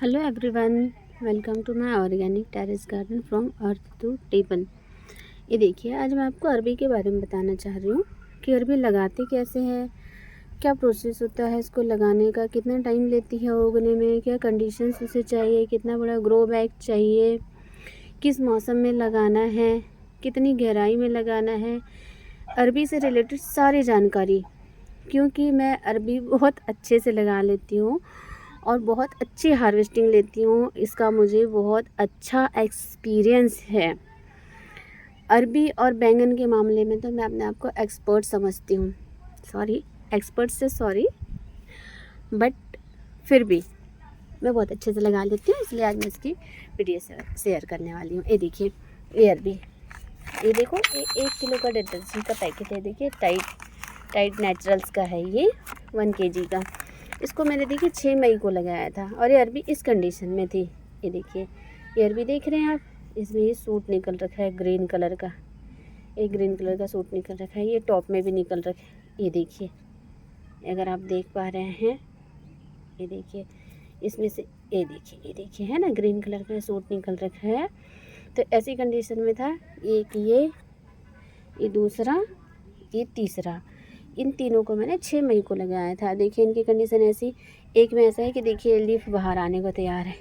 Hello everyone, welcome to my organic terrace garden from earth to table. ये देखिए, आज मैं आपको अरबी के बारे में बताना चाह रही हूँ कि अरबी लगाते कैसे हैं, क्या प्रोसेस होता है इसको लगाने का, कितना टाइम लेती है उगने में, क्या कंडीशंस उसे चाहिए, कितना बड़ा ग्रो बैग चाहिए, किस मौसम में लगाना है, कितनी गहराई में लगाना है, अरबी से रिलेटेड सारी जानकारी। क्योंकि मैं अरबी बहुत अच्छे से लगा लेती हूँ और बहुत अच्छी हार्वेस्टिंग लेती हूँ, इसका मुझे बहुत अच्छा एक्सपीरियंस है। अरबी और बैंगन के मामले में तो मैं अपने आप को एक्सपर्ट समझती हूँ। एक्सपर्ट से सॉरी, बट फिर भी मैं बहुत अच्छे से लगा लेती हूँ, इसलिए आज मैं इसकी वीडियो शेयर करने वाली हूँ। ये देखिए, ये अरबी, ये देखो, ये 1 किलो का डिटर्जेंट का पैकेट है। देखिए, टाइड नेचुरल्स का है, ये 1 kg का। इसको मैंने देखिए 6 मई को लगाया था और ये अरबी इस कंडीशन में थी। ये देखिए, ये अरबी देख रहे हैं आप, इसमें ये सूट निकल रखा है ग्रीन कलर का, एक ग्रीन कलर का सूट निकल रखा है, ये टॉप में भी निकल रखा है। ये देखिए, अगर आप देख पा रहे हैं, ये देखिए, इसमें से ये देखिए है ना, ग्रीन कलर का सूट निकल रखा है। तो ऐसी कंडीशन में था, एक ये दूसरा, ये तीसरा, इन तीनों को मैंने 6 मई को लगाया था। देखिए, इनकी कंडीशन ऐसी, एक में ऐसा है कि देखिए लीफ बाहर आने को तैयार है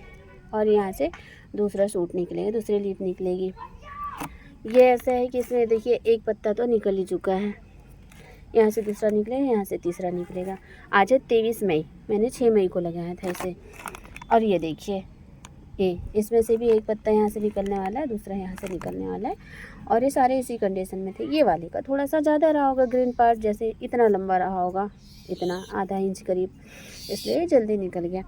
और यहाँ से दूसरा सूट निकलेगा, दूसरी लीफ निकलेगी। ये ऐसा है कि इसमें देखिए एक पत्ता तो निकल ही चुका है, यहाँ से दूसरा निकलेगा, यहाँ से तीसरा निकलेगा। आज है 23 मई, मैंने 6 मई को लगाया था इसे। और ये देखिए, ये इसमें से भी एक पत्ता यहाँ से निकलने वाला है, दूसरा यहाँ से निकलने वाला है, और ये सारे इसी कंडीशन में थे। ये वाले का थोड़ा सा ज़्यादा रहा होगा ग्रीन पार्ट, जैसे इतना लंबा रहा होगा, इतना आधा इंच करीब, इसलिए जल्दी निकल गया।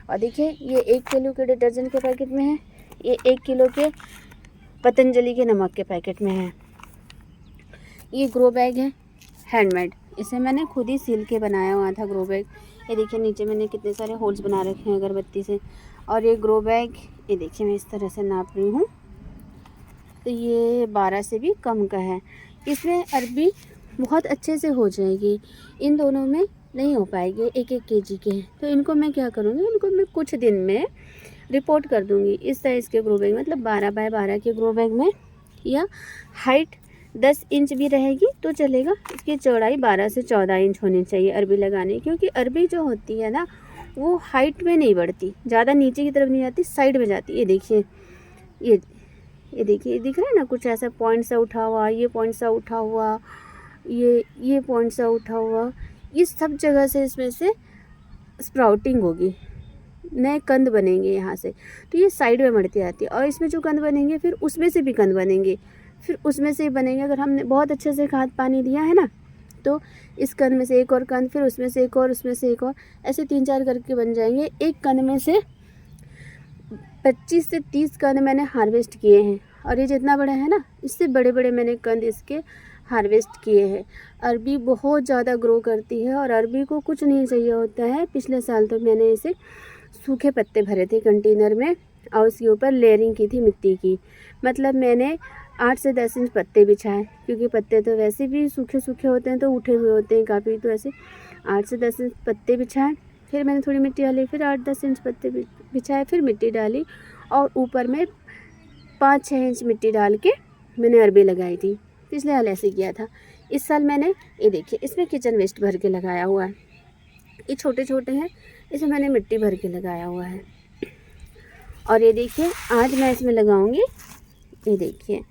और देखिए, ये 1 किलो के डिटर्जेंट के पैकेट में है, ये 1 किलो के पतंजलि के नमक के पैकेट में है। ये ग्रो बैग है हैंडमेड, इसे मैंने खुद ही सील के बनाया हुआ था ग्रो बैग। ये देखिए, नीचे मैंने कितने सारे होल्स बना रखे हैं अगरबत्ती से। और ये ग्रो बैग, ये देखिए मैं इस तरह से नाप रही हूँ, तो ये 12 से भी कम का है। इसमें अरबी बहुत अच्छे से हो जाएगी, इन दोनों में नहीं हो पाएगी, 1-1 kg के हैं। तो इनको मैं क्या करूँगी, इनको मैं कुछ दिन में रिपोर्ट कर दूँगी इस साइज़ के ग्रो बैग, मतलब 12 बाय 12 के ग्रो बैग में, या हाइट 10 इंच भी रहेगी तो चलेगा। इसकी चौड़ाई 12 से 14 इंच होनी चाहिए अरबी लगाने, क्योंकि अरबी जो होती है ना, वो हाइट में नहीं बढ़ती, ज़्यादा नीचे की तरफ नहीं जाती, साइड में जाती है। ये देखिए, ये देखिए, ये दिख रहा है ना, कुछ ऐसा पॉइंट सा उठा हुआ, ये पॉइंट सा उठा हुआ, ये पॉइंट सा उठा हुआ, इस सब जगह से इसमें से स्प्राउटिंग होगी, नए कंद बनेंगे यहाँ से। तो ये साइड में बढ़ती आती है, और इसमें जो कंद बनेंगे फिर उसमें से भी कंद बनेंगे, फिर उसमें से ही बनेंगे। अगर हमने बहुत अच्छे से खाद पानी दिया है ना, तो इस कंद में से एक और कंद, फिर उसमें से एक और, उसमें से एक और, ऐसे 3-4 करके बन जाएंगे। एक कंद में से 25 से 30 कंद मैंने हार्वेस्ट किए हैं, और ये जितना बड़ा है ना, इससे बड़े बड़े मैंने कंद इसके हार्वेस्ट किए हैं। अरबी बहुत ज़्यादा ग्रो करती है, और अरबी को कुछ नहीं चाहिए होता है। पिछले साल तो मैंने इसे सूखे पत्ते भरे थे कंटेनर में, और उसके ऊपर लेयरिंग की थी मिट्टी की, मतलब मैंने 8 से 10 इंच पत्ते बिछाए, क्योंकि पत्ते तो वैसे भी सूखे सूखे होते हैं, तो उठे हुए होते हैं काफ़ी, तो ऐसे 8 से 10 इंच पत्ते बिछाए। फिर मैंने थोड़ी मिट्टी डाली, फिर 8-10 इंच पत्ते बिछाए, फिर मिट्टी डाली, और ऊपर में 5-6 इंच मिट्टी डाल के मैंने अरबी लगाई थी। पिछले साल ऐसे किया था। इस साल मैंने, ये देखिए, इसमें किचन वेस्ट भर के लगाया हुआ है, ये छोटे छोटे हैं, इसमें मैंने मिट्टी भर के लगाया हुआ है। और ये देखिए, आज मैं इसमें लगाऊंगी, ये देखिए,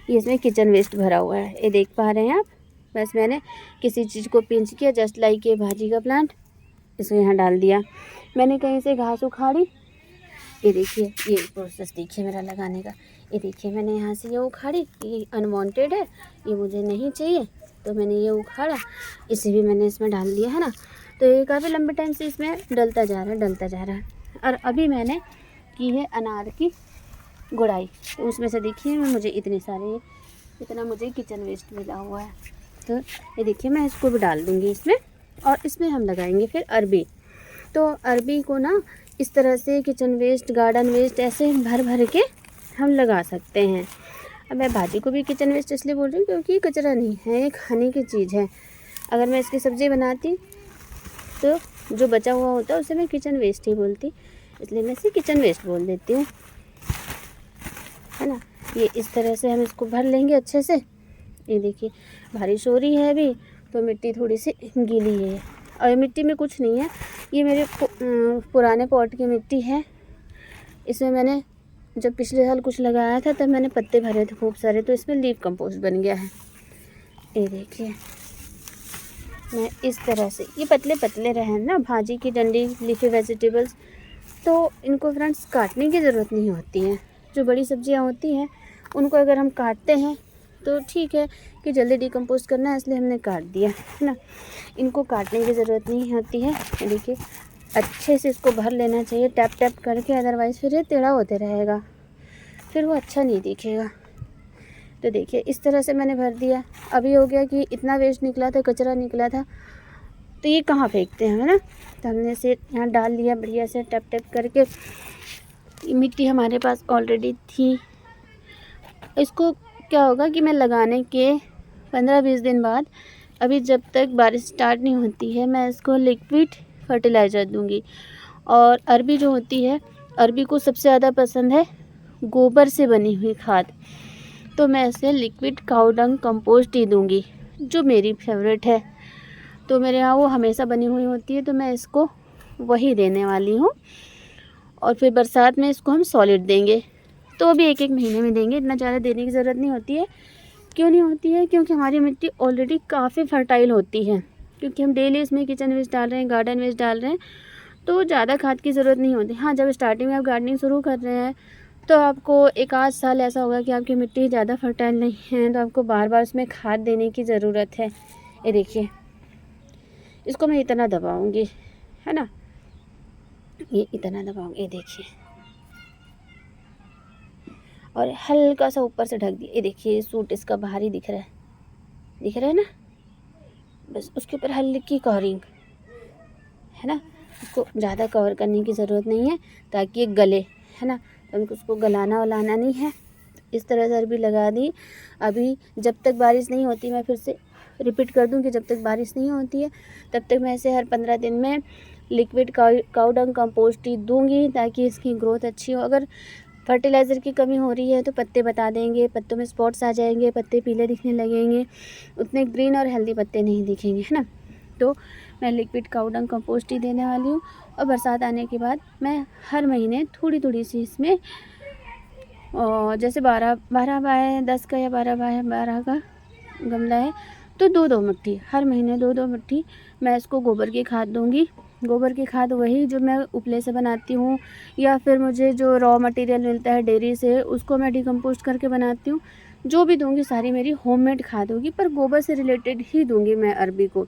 ये इसमें किचन वेस्ट भरा हुआ है, ये देख पा रहे हैं आप। बस मैंने किसी चीज़ को पिंच किया, जस्ट लाइक ये भाजी का प्लांट, इसको यहाँ डाल दिया। मैंने कहीं से घास उखाड़ी, ये देखिए, ये प्रोसेस देखिए मेरा लगाने का। ये देखिए, मैंने यहाँ से ये उखाड़ी, ये अनवांटेड है, ये मुझे नहीं चाहिए, तो मैंने ये उखाड़ा, इसे भी मैंने इसमें डाल दिया है ना। तो ये काफ़ी लंबे टाइम से इसमें डलता जा रहा है। और अभी मैंने की है अनार की गुड़ाई, तो उसमें से देखिए मुझे इतना मुझे किचन वेस्ट मिला हुआ है। तो ये देखिए, मैं इसको भी डाल दूँगी इसमें, और इसमें हम लगाएंगे फिर अरबी। तो अरबी को ना इस तरह से किचन वेस्ट, गार्डन वेस्ट, ऐसे भर भर के हम लगा सकते हैं। अब मैं भाजी को भी किचन वेस्ट इसलिए बोल रही हूँ, क्योंकि कचरा नहीं है, ये खाने की चीज़ है। अगर मैं इसकी सब्ज़ी बनाती तो जो बचा हुआ होता है उसे मैं किचन वेस्ट ही बोलती, इसलिए मैं इसे किचन वेस्ट बोल देती हूँ, है ना। ये इस तरह से हम इसको भर लेंगे अच्छे से। ये देखिए बारिश हो रही है अभी, तो मिट्टी थोड़ी सी गीली है, और मिट्टी में कुछ नहीं है, ये मेरे पुराने पॉट की मिट्टी है। इसमें मैंने जब पिछले साल कुछ लगाया था तब मैंने पत्ते भरे थे खूब सारे, तो इसमें लीफ कंपोस्ट बन गया है। ये देखिए मैं इस तरह से, ये पतले पतले रहे ना भाजी की डंडी, लीफी वेजिटेबल्स, तो इनको फ्रेंड्स काटने की ज़रूरत नहीं होती है। जो बड़ी सब्जियां होती हैं उनको अगर हम काटते हैं तो ठीक है कि जल्दी डिकम्पोज करना है इसलिए हमने काट दिया, है ना। इनको काटने की ज़रूरत नहीं होती है। देखिए अच्छे से इसको भर लेना चाहिए टैप टैप करके, अदरवाइज़ फिर ये टेढ़ा होते रहेगा, फिर वो अच्छा नहीं दिखेगा। तो देखिए इस तरह से मैंने भर दिया। अभी हो गया कि इतना वेस्ट निकला था, कचरा निकला था, तो ये कहाँ फेंकते हैं, है ना। तो हमने इसे यहाँ डाल लिया बढ़िया से टैप टैप करके। मिट्टी हमारे पास ऑलरेडी थी। इसको क्या होगा कि मैं लगाने के 15-20 दिन बाद, अभी जब तक बारिश स्टार्ट नहीं होती है, मैं इसको लिक्विड फर्टिलाइज़र दूंगी। और अरबी जो होती है, अरबी को सबसे ज़्यादा पसंद है गोबर से बनी हुई खाद, तो मैं इसे लिक्विड काऊ डंग कंपोस्ट ही दूंगी, जो मेरी फेवरेट है। तो मेरे यहाँ वो हमेशा बनी हुई होती है, तो मैं इसको वही देने वाली हूँ। और फिर बरसात में इसको हम सॉलिड देंगे, तो अभी 1-1 महीने में देंगे, इतना ज़्यादा देने की ज़रूरत नहीं होती है। क्यों नहीं होती है? क्योंकि हमारी मिट्टी ऑलरेडी काफ़ी फर्टाइल होती है, क्योंकि हम डेली इसमें किचन वेस्ट डाल रहे हैं, गार्डन वेस्ट डाल रहे हैं, तो ज़्यादा खाद की ज़रूरत नहीं होती। हाँ, जब स्टार्टिंग में आप गार्डनिंग शुरू कर रहे हैं तो आपको 1-8 साल ऐसा होगा कि आपकी मिट्टी ज़्यादा फर्टाइल नहीं है, तो आपको बार बार उसमें खाद देने की ज़रूरत है। ये देखिए इसको मैं इतना दबाऊँगी, है ना, ये इतना दबाऊँगी, ये देखिए, और हल्का सा ऊपर से ढक दिया। ये देखिए सूट इसका भारी दिख रहा है ना, बस उसके ऊपर हल्की कवरिंग, है ना। उसको ज़्यादा कवर करने की ज़रूरत नहीं है ताकि ये गले, है ना, तो हमको उसको गलाना वलाना नहीं है। इस तरह से अरबी लगा दी। अभी जब तक बारिश नहीं होती, मैं फिर से रिपीट कर दूं कि जब तक बारिश नहीं होती है तब तक मैं इसे हर 15 दिन में लिक्विड काऊ डंग कंपोस्ट ही दूँगी, ताकि इसकी ग्रोथ अच्छी हो। अगर फर्टिलाइज़र की कमी हो रही है तो पत्ते बता देंगे, पत्तों में स्पॉट्स आ जाएंगे, पत्ते पीले दिखने लगेंगे, उतने ग्रीन और हेल्दी पत्ते नहीं दिखेंगे, है ना। तो मैं लिक्विड काऊ डंग कंपोस्ट ही देने वाली हूँ। और बरसात आने के बाद मैं हर महीने थोड़ी थोड़ी सी इसमें, जैसे 12x10 का या 12x12 का गमला है, तो 2-2 मुट्ठी हर महीने, 2-2 मुट्ठी मैं इसको गोबर की खाद दूँगी। गोबर की खाद वही जो मैं उपले से बनाती हूँ, या फिर मुझे जो रॉ मटेरियल मिलता है डेयरी से, उसको मैं डिकम्पोस्ट करके बनाती हूँ। जो भी दूँगी सारी मेरी होममेड खाद होगी, पर गोबर से रिलेटेड ही दूँगी मैं अरबी को।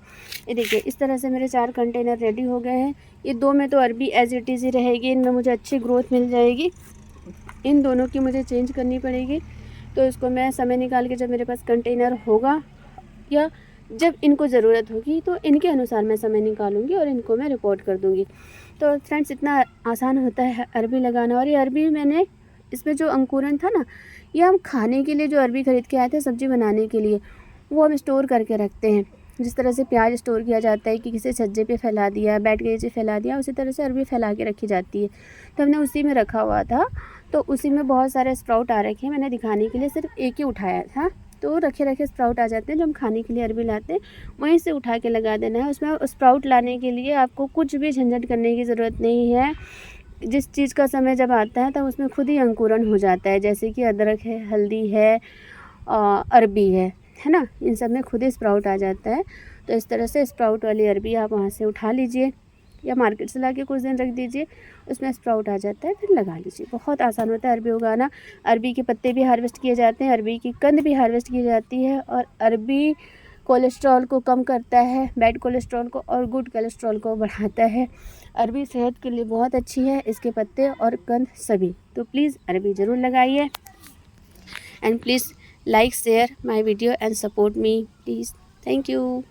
ये देखिए इस तरह से मेरे 4 कंटेनर रेडी हो गए हैं। ये 2 में तो अरबी एज इट इज़ ही रहेगी, इनमें मुझे अच्छी ग्रोथ मिल जाएगी। इन दोनों की मुझे चेंज करनी पड़ेगी, तो इसको मैं समय निकाल के, जब मेरे पास कंटेनर होगा या जब इनको ज़रूरत होगी, तो इनके अनुसार मैं समय निकालूंगी और इनको मैं रिपोर्ट कर दूंगी। तो फ्रेंड्स इतना आसान होता है अरबी लगाना। और ये अरबी मैंने, इसमें जो अंकुरन था ना, ये हम खाने के लिए जो अरबी ख़रीद के आए थे सब्ज़ी बनाने के लिए, वो हम स्टोर करके रखते हैं। जिस तरह से प्याज स्टोर किया जाता है कि किसी छज्जे पे फैला दिया, बैठ के नीचे फैला दिया, उसी तरह से अरबी फैला के रखी जाती है। तो हमने उसी में रखा हुआ था, तो उसी में बहुत सारे स्प्राउट आ रखे हैं। मैंने दिखाने के लिए सिर्फ एक ही उठाया था, तो रखे स्प्राउट आ जाते हैं। जो हम खाने के लिए अरबी लाते हैं वहीं से उठा के लगा देना है। उसमें स्प्राउट लाने के लिए आपको कुछ भी झंझट करने की ज़रूरत नहीं है। जिस चीज़ का समय जब आता है तब उसमें खुद ही अंकुरन हो जाता है, जैसे कि अदरक है, हल्दी है, अरबी है ना, इन सब में खुद ही स्प्राउट आ जाता है। तो इस तरह से स्प्राउट वाली अरबी आप वहाँ से उठा लीजिए, या मार्केट से लाके कुछ दिन रख दीजिए, उसमें स्प्राउट आ जाता है, फिर लगा लीजिए। बहुत आसान होता है अरबी उगाना। अरबी के पत्ते भी हार्वेस्ट किए जाते हैं, अरबी की कंद भी हार्वेस्ट की जाती है। और अरबी कोलेस्ट्रॉल को कम करता है, बैड कोलेस्ट्रॉल को, और गुड कोलेस्ट्रॉल को बढ़ाता है। अरबी सेहत के लिए बहुत अच्छी है, इसके पत्ते और कंद सभी। तो प्लीज़ अरबी ज़रूर लगाइए, and please like, share my video and support me please. Thank you.